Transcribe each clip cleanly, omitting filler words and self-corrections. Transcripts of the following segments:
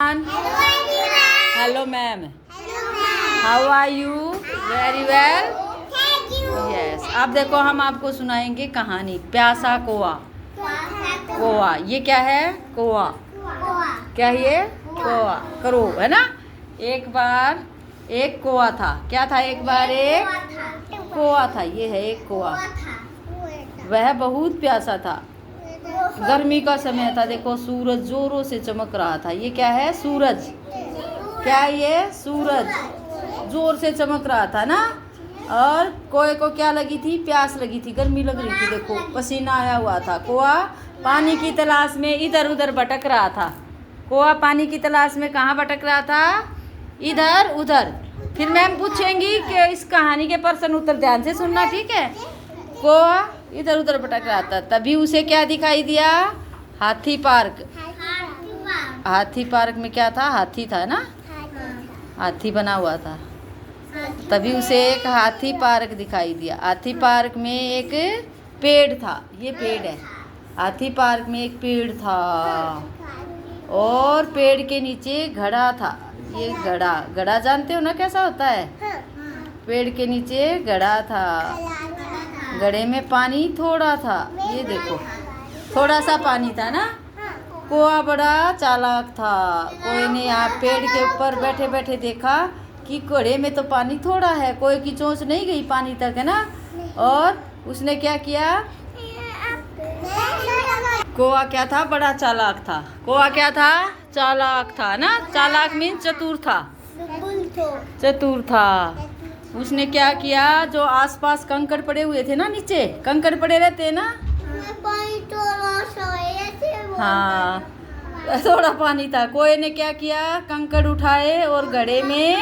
Hello everyone. Hello ma'am. Hello ma'am. How are you? Very well. Thank you. Yes. अब देखो हम आपको सुनाएंगे कहानी प्यासा कोआ। कोआ ये क्या है? कोआ। क्या है ये? कोआ। करो है ना। एक बार एक कोआ था। क्या था? एक बार एक कोआ था। ये है एक कोआ। वह बहुत प्यासा था। गर्मी का समय था। देखो सूरज जोरों से चमक रहा था। ये क्या है? सूरज। क्या ये? सूरज जोर से चमक रहा था ना। और कोए को क्या लगी थी? प्यास लगी थी, गर्मी लग रही थी। देखो पसीना आया हुआ था। कोआ पानी की तलाश में इधर उधर भटक रहा था। कोआ पानी की तलाश में कहाँ भटक रहा था? इधर उधर। फिर मैम पूछेंगी कि इस कहानी के प्रश्न उत्तर ध्यान से सुनना, ठीक है? कोआ इधर उधर भटक रहा था। तभी उसे क्या दिखाई दिया? हाथी पार्क। हाथी पार्क में क्या था? हाथी था ना। हाथी बना हुआ था। तभी उसे एक हाथी पार्क दिखाई दिया। हाथी पार्क में एक पेड़ था। ये पेड़ है। हाथी पार्क में एक पेड़ था और पेड़ के नीचे घड़ा था। ये घड़ा, घड़ा जानते हो ना कैसा होता है? पेड़ के नीचे घड़ा था। घड़े में पानी थोड़ा था। ये देखो थोड़ा सा पानी था ना। कोआ बड़ा चालाक था। कोए ने यहाँ पेड़ के ऊपर बैठे बैठे देखा कि घड़े में तो पानी थोड़ा है, कोई की चोंच नहीं गई पानी तक, है ना। और उसने क्या किया? कोआ क्या था? बड़ा चालाक था। कोआ क्या था? चालाक था ना। चालाक मीन्स चतुर था। चतुर था। उसने क्या किया? जो आसपास कंकड़ पड़े हुए थे ना, नीचे कंकड़ पड़े रहते हैं ना। हाँ, थोड़ा पानी था। कोए ने क्या किया? कंकड़ उठाए और घड़े में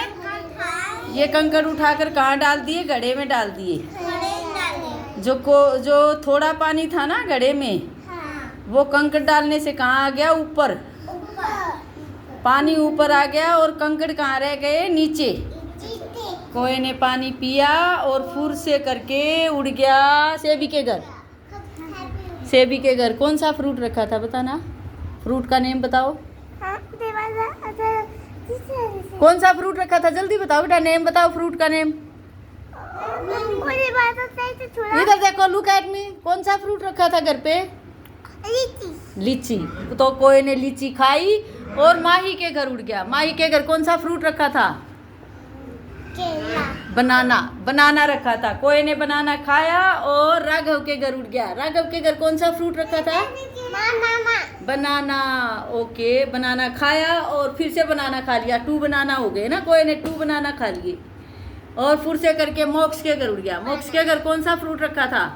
ये कंकड़ उठाकर कहाँ डाल दिए? घड़े में डाल दिए। जो थोड़ा पानी था ना घड़े में, वो कंकड़ डालने से कहाँ आ गया? ऊपर। पानी ऊपर आ गया और कंकड़ कहाँ रह गए? नीचे। कोए ने पानी पिया और फुर से करके उड़ गया सेबी के घर। सेबी के घर कौन सा फ्रूट रखा था? बताना, फ्रूट का नेम बताओ। कौन सा फ्रूट रखा था? जल्दी बताओ बेटा, नेम बताओ फ्रूट का नेम। इधर देखो, लुक एट मी। कौन सा फ्रूट रखा था घर पे? लीची। तो कोए ने लीची खाई और माही के घर उड़ गया। माही के घर कौन सा फ्रूट रखा था? बनाना। बनाना रखा था। कोए ने बनाना खाया और राघव के घर उड़ गया। राघव के घर कौन सा फ्रूट रखा था? बनाना। ओके, बनाना खाया और फिर से बनाना खा लिया। 2 बनाना हो गए ना। कोए ने 2 बनाना खा लिए और फिर से करके मोक्ष के घर उड़ गया। मोक्ष के घर कौन सा फ्रूट रखा था?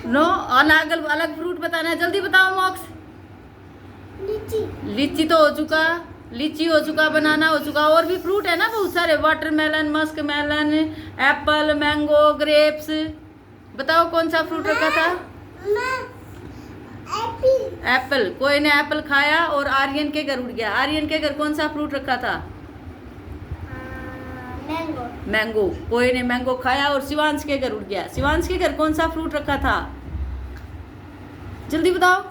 नो, अलग अलग फ्रूट बताना है। जल्दी बताओ मोक्ष। लीची तो हो चुका, लीची हो चुका, बनाना हो चुका। और भी फ्रूट है ना बहुत सारे, watermelon, musk melon, apple, mango, grapes. बताओ कौन सा फ्रूट रखा था? एप्पल। कोई ने एप्पल खाया और आर्यन के घर उड़ गया। आर्यन के घर कौन सा फ्रूट रखा था? मैंगो। कोई ने मैंगो खाया और शिवांश के घर उड़ गया। शिवांश के घर कौन सा फ्रूट रखा था? जल्दी बताओ।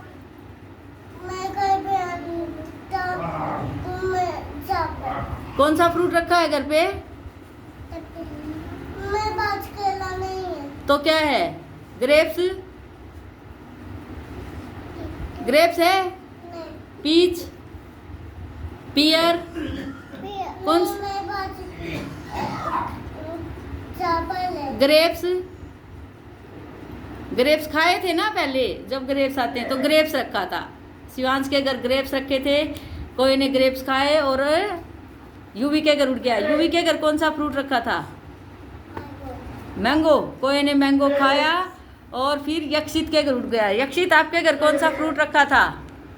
कौन सा फ्रूट रखा है घर पे? तो क्या है? ग्रेप्स। ग्रेप्स है? पीच, पियर, कौन? ग्रेप्स। ग्रेप्स खाए थे ना पहले, जब ग्रेप्स आते हैं तो ग्रेप्स रखा था। शिवांश के घर ग्रेप्स रखे थे। कोई ने ग्रेप्स खाए और यूवी के घर उड़ गया। यूवी के घर कौन सा फ्रूट रखा था? मैंगो। कोई ने मैंगो खाया और फिर यक्षित के घर उड़ गया। यक्षित, आपके घर कौन सा फ्रूट रखा था?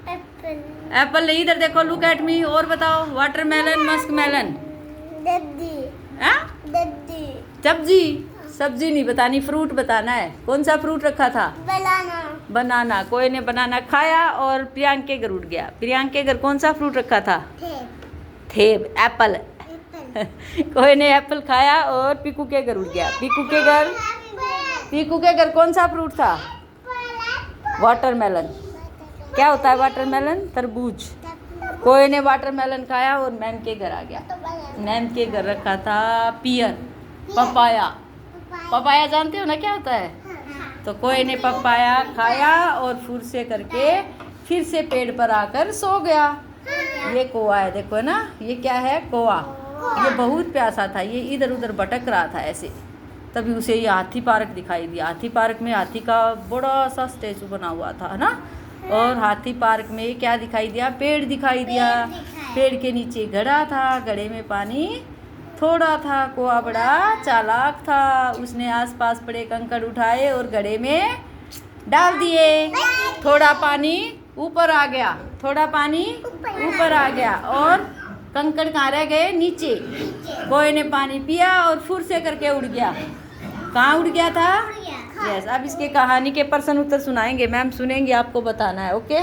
एप्पल। नहीं, इधर देखो, लुक एट मी। और बताओ। Watermelon, musk melon. सब्जी। सब्जी नहीं बतानी, फ्रूट बताना है। कौन सा फ्रूट रखा था? बनाना। कोई ने बनाना खाया और प्रियांक के घर उड़ गया। प्रियांक के घर कौन सा फ्रूट रखा था? थेब, एप्पल। कोई ने एप्पल खाया और पीकू के घर उड़ गया। पीकू के घर कौन सा फ्रूट था? वाटरमेलन। क्या होता है वाटरमेलन? तरबूज। कोई ने वाटरमेलन खाया और मैम के घर आ गया। मैम के घर रखा था पियर, पपाया। पपाया जानते हो ना क्या होता है? तो कोई ने पपाया खाया और फुर से करके फिर से पेड़ पर आकर सो गया। ये कौवा है, देखो है ना, ये क्या है? कौवा। ये बहुत प्यासा था, ये इधर उधर भटक रहा था ऐसे, तभी उसे ये हाथी पार्क दिखाई दिया। हाथी पार्क में हाथी का बड़ा सा स्टैचू बना हुआ था, है ना। और हाथी पार्क में क्या दिखाई दिया? पेड़ दिखाई दिया। पेड़ के नीचे घड़ा था, घड़े में पानी थोड़ा था। कौवा बड़ा चालाक था, उसने आसपास पड़े कंकड़ उठाए और घड़े में डाल दिए। थोड़ा पानी ऊपर आ गया, थोड़ा पानी ऊपर आ गया और कंकड़ कहाँ रह गए? नीचे। कोई ने पानी पिया और फुर से करके उड़ गया। कहाँ उड़ गया था? यस। अब इसके कहानी के प्रश्न उत्तर सुनाएंगे मैम, सुनेंगे, आपको बताना है। ओके।